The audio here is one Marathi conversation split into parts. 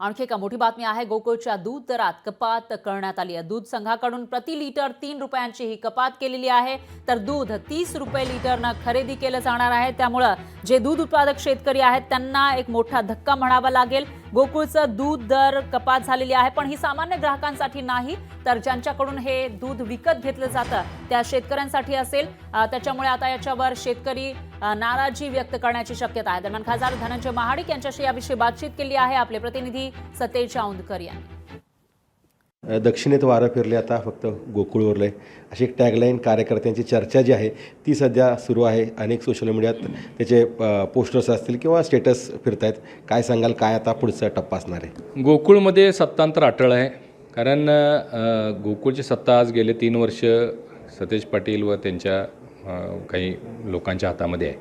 आणखी एक मोठी बातमी आहे। गोकुळच्या दूध दरात कपात करण्यात आली आहे। दूध संघाकडून प्रति लिटर 3 रुपयांची ही कपात केलेली आहे, तर दूध 30 रुपये लिटरनं खरेदी केलं जाणार आहे। त्यामुळे जे दूध उत्पादक शेतकरी आहेत त्यांना एक मोठा धक्का म्हणावा लागेल। गोकुळचं दूध दर कपात झालेली आहे, पण ही सामान्य ग्राहकांसाठी नाही, तर ज्यांच्याकडून हे दूध विकत घेतलं जातं त्या शेतकऱ्यांसाठी असेल। त्याच्यामुळे आता याच्यावर शेतकरी नाराजी व्यक्त करण्याची शक्यता आहे। दरम्यान खासदार धनंजय महाडिक यांच्याशी याविषयी बातचीत केली आहे आपले प्रतिनिधी सतेज औंधकर यांनी। दक्षिणेत वारं फिरले, आता फक्त गोकुळ उरले, अशी एक टॅगलाईन कार्यकर्त्यांची चर्चा जी आहे ती सध्या सुरू आहे। अनेक सोशल मीडियात त्याचे पोस्टर्स असतील किंवा स्टेटस फिरत आहेत। काय सांगाल, काय आता पुढचा टप्पा असणार आहे? गोकुळमध्ये सत्तांतर अटळ आहे, कारण गोकुळची सत्ता आज गेले 3 वर्ष सतेज पाटील व त्यांच्या काही लोकांच्या हातामध्ये आहे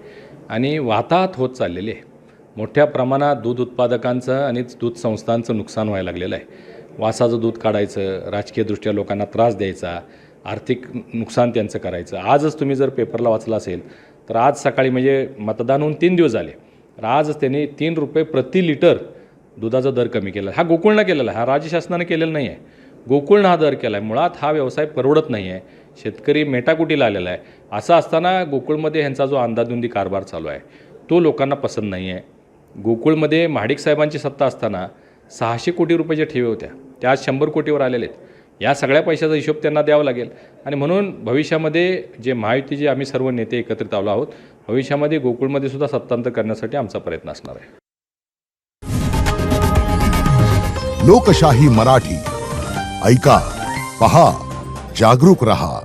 आणि वाताहत होत चाललेली आहे। मोठ्या प्रमाणात दूध उत्पादकांचं आणि दूध संस्थांचं नुकसान व्हायला लागलेलं आहे। वासाचं दूध काढायचं, राजकीयदृष्ट्या लोकांना त्रास द्यायचा, आर्थिक नुकसान त्यांचं करायचं। आजच तुम्ही जर पेपरला वाचला असेल तर आज सकाळी, म्हणजे मतदान होऊन 3 दिवस झाले, तर आजच त्यांनी 3 रुपये प्रति लिटर दुधाचा दर कमी केला। हा गोकुळनं केलेला आहे, हा राज्य शासनानं केलेला नाही आहे, गोकुळनं हा दर केला आहे। मुळात हा व्यवसाय परवडत नाही आहे, शेतकरी मेटाकुटीला आलेला आहे। असं असताना गोकुळमध्ये ह्यांचा जो अंदाधुंदी कारभार चालू आहे तो लोकांना पसंत नाही आहे। गोकुळमध्ये महाडिक साहेबांची सत्ता असताना 600 कोटी रुपयाच्या ठेवी होत्या, त्या आज 100 कोटीवर आलेले आहेत। या सगळ्या पैशाचा हिशोब त्यांना द्यावा लागेल आणि म्हणून भविष्यामध्ये जे महायुतीचे आम्ही सर्व नेते एकत्रित आलो आहोत, भविष्यामध्ये गोकुळमध्ये सुद्धा सत्तांतर करण्यासाठी आमचा प्रयत्न असणार आहे। लोकशाही मराठी ऐका, पहा, जागरूक रहा।